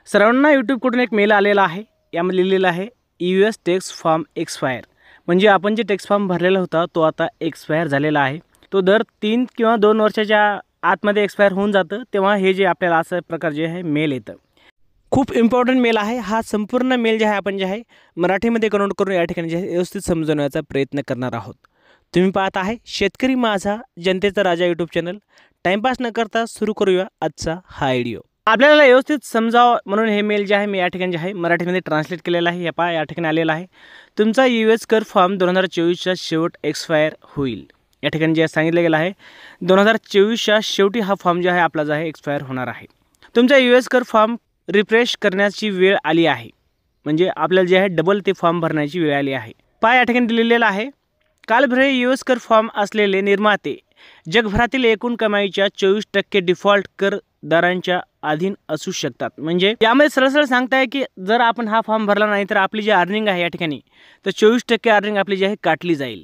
सर्वांना यूट्यूबकडून एक मेल आलेला आहे। यामध्ये लिहिलेलं आहे US टॅक्स फॉर्म एक्सपायर। म्हणजे आपण जे टॅक्स फॉर्म भरलेला होता तो आता एक्सपायर झालेला आहे। तो दर 3 किंवा 2 वर्षाच्या आतमध्ये एक्सपायर होऊन जातं, तेव्हा हे जे आपल्याला असं प्रकार जे आहे मेल येतं। खूप इम्पॉर्टंट मेल आहे हा। संपूर्ण मेल जे आहे आपण जे आहे मराठीमध्ये कन्वर्ट करून या ठिकाणी जे आहे व्यवस्थित समजवण्याचा प्रयत्न करणार आहोत। तुम्ही पाहत आहे शेतकरी माझा जनतेचा राजा यूट्यूब चॅनल। टाइमपास न करता सुरू करूया आजचा हा व्हिडिओ। आपल्याला व्यवस्थित समजावं म्हणून हे मेल जे आहे मी या ठिकाणी जे आहे मराठीमध्ये ट्रान्सलेट केलेला आहे। या पहा या ठिकाणी आलेला आहे, तुमचा US कर फॉर्म 2024चा शेवट एक्सपायर होईल। या ठिकाणी जे सांगितलं गेलं आहे 2024च्या शेवटी हा फॉर्म जे आहे आपला जो आहे एक्सपायर होणार आहे। तुमचा US कर फॉर्म रिफ्रेश करण्याची वेळ आली आहे। म्हणजे आपल्याला जे आहे डबल ते फॉर्म भरण्याची वेळ आली आहे। पहा या ठिकाणी दिलेलं आहे, कालभरे US कर फॉर्म असलेले निर्माते जगभरातील एकूण कमाईच्या 24% डिफॉल्ट कर दरांच्या अधीन असू शकतात। म्हणजे यामध्ये सरळ सांगताय की जर आपण हा फॉर्म भरला नाही तर आपली जी अर्निंग आहे या ठिकाणी तर 24% अर्निंग आपली जी आहे काटली जाईल।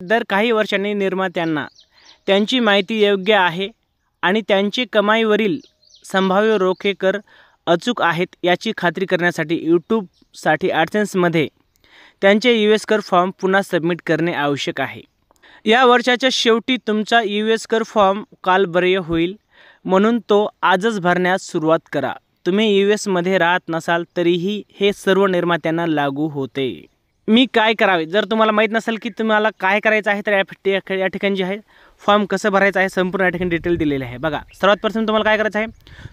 दर काही वर्षांनी निर्मात्यांना त्यांची माहिती योग्य आहे आणि त्यांची कमाईवरील संभाव्य रोखे कर अचूक आहेत याची खात्री करण्यासाठी यूट्यूबसाठी ॲडसेन्समध्ये त्यांचे US कर फॉर्म पुन्हा सबमिट करणे आवश्यक आहे। या वर्षाच्या शेवटी तुमचा US कर फॉर्म कालबाह्य होईल, म्हणून तो आजच भरण्यास सुरुवात करा। तुम्ही US मध्ये राहत नसाल तरीही हे सर्व निर्मात्यांना लागू होते। मी काय करावे जर तुम्हाला माहीत नसेल की तुम्हाला काय करायचं आहे तर या ठिकाणी जे आहे फॉर्म कसं भरायचं आहे संपूर्ण या ठिकाणी डिटेल दिलेले आहे। बघा सर्वात प्रथम तुम्हाला काय करायचं आहे,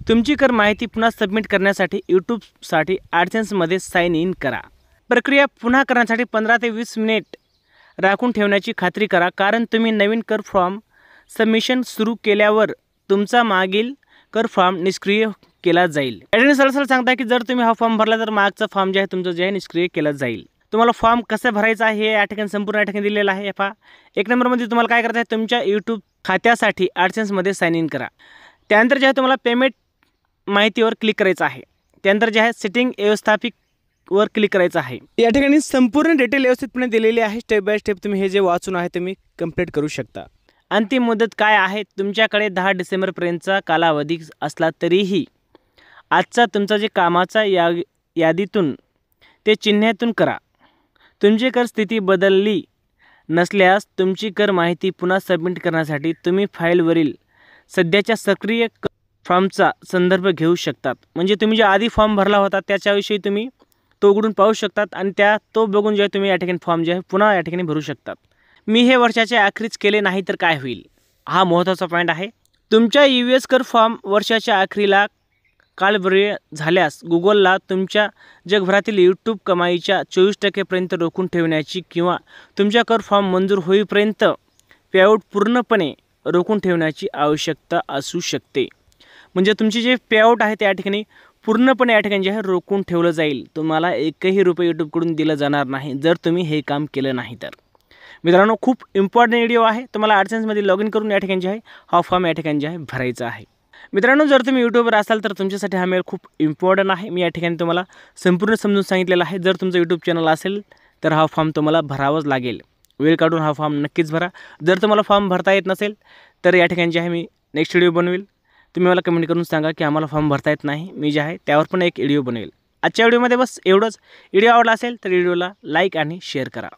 तुमची कर माहिती पुन्हा सबमिट करण्यासाठी यूट्यूबसाठी ॲडसेन्समध्ये साइन इन करा। प्रक्रिया पुन्हा करण्यासाठी 15 ते 20 मिनिट राखून ठेवण्याची खात्री करा, कारण तुम्ही नवीन कर फॉर्म सबमिशन सुरू केल्यावर तुमचा मागील कर फॉर्म निष्क्रिय केला जाईल। याने सरळ सांगता की जर तुम्ही हा फॉर्म भरला तर मागचा फॉर्म जे आहे तुमचं जे आहे निष्क्रिय केला जाईल। तुम्हाला फॉर्म कसं भरायचा आहे हे या ठिकाणी संपूर्ण या ठिकाणी दिलेलं आहे। पहा एक नंबरमध्ये तुम्हाला काय करायचं आहे, तुमच्या यूट्यूब खात्यासाठी ॲडसेन्समध्ये साइन इन करा। त्यानंतर जे आहे तुम्हाला पेमेंट माहितीवर क्लिक करायचं आहे। त्यानंतर जे आहे सेटिंग व्यवस्थापित वर क्लिक करायचं आहे। या ठिकाणी संपूर्ण डिटेल व्यवस्थितपणे दिलेली आहे। स्टेप बाय स्टेप तुम्ही हे जे वाचून आहे तुम्ही कंप्लीट करू शकता। अंतिम मुदत काय आहे, तुमच्याकडे 10 डिसेंबरपर्यंतचा कालावधी असला तरीही आजचा तुमचा जे कामाचा यादीतून ते चिन्हातून करा। तुमची कर स्थिती बदलली नसल्यास तुमची कर माहिती पुन्हा सबमिट करण्यासाठी तुम्ही फाईलवरील सध्याच्या सक्रिय फॉर्मचा संदर्भ घेऊ शकतात। म्हणजे तुम्ही जे आधी फॉर्म भरला होता त्याच्याविषयी तुम्ही तो उघडून पाहू शकतात आणि तो बघून जे तुम्ही या ठिकाणी फॉर्म जे आहे पुन्हा या ठिकाणी भरू शकतात। मी हे वर्षाच्या अखेरीस केले नाही तर काय होईल, हा महत्त्वाचा पॉईंट आहे। तुमच्या US कर फॉर्म वर्षाच्या अखेरीला कालबाह्य झाल्यास गुगलला तुमच्या जगभरातील यूट्यूब कमाईच्या 24% पर्यंत रोखून ठेवण्याची किंवा तुमच्या कर फॉर्म मंजूर होईपर्यंत पेआउट पूर्णपणे रोखून ठेवण्याची आवश्यकता असू शकते। म्हणजे तुमचे जे पेआउट आहे त्या ठिकाणी पूर्णपणे या ठिकाणी जे आहे रोखून ठेवलं जाईल। तुम्हाला एकही रुपये यूट्यूबकडून दिला जाणार नाही जर तुम्ही हे काम केलं नाही तर। मित्रांनो खूप इम्पॉर्टंट व्हिडिओ आहे। तुम्हाला ॲडसेन्समध्ये लॉग इन करून या ठिकाणी जे आहे हा फॉर्म या ठिकाणी जे आहे भरायचा आहे। मित्रांनो जर तुम्ही यूट्यूबवर असाल तर तुमच्यासाठी हा मेल खूप इम्पॉर्टंट आहे। मी या ठिकाणी तुम्हाला संपूर्ण समजून सांगितलेलं आहे। जर तुमचं यूट्यूब चॅनल असेल तर हा फॉर्म तुम्हाला भरावाच लागेल। वेळ काढून हा फॉर्म नक्कीच भरा। जर तुम्हाला फॉर्म भरता येत नसेल तर या ठिकाणी जे आहे मी नेक्स्ट व्हिडिओ बनवेल। तुम्ही मला कमेंट करून सांगा की आम्हाला फॉर्म भरता येत नाही, मी जे आहे त्यावर पण एक व्हिडिओ बनवेल। आजच्या व्हिडिओमध्ये बस एवढंच। व्हिडिओ आवडला असेल तर व्हिडिओला लाईक आणि शेअर करा।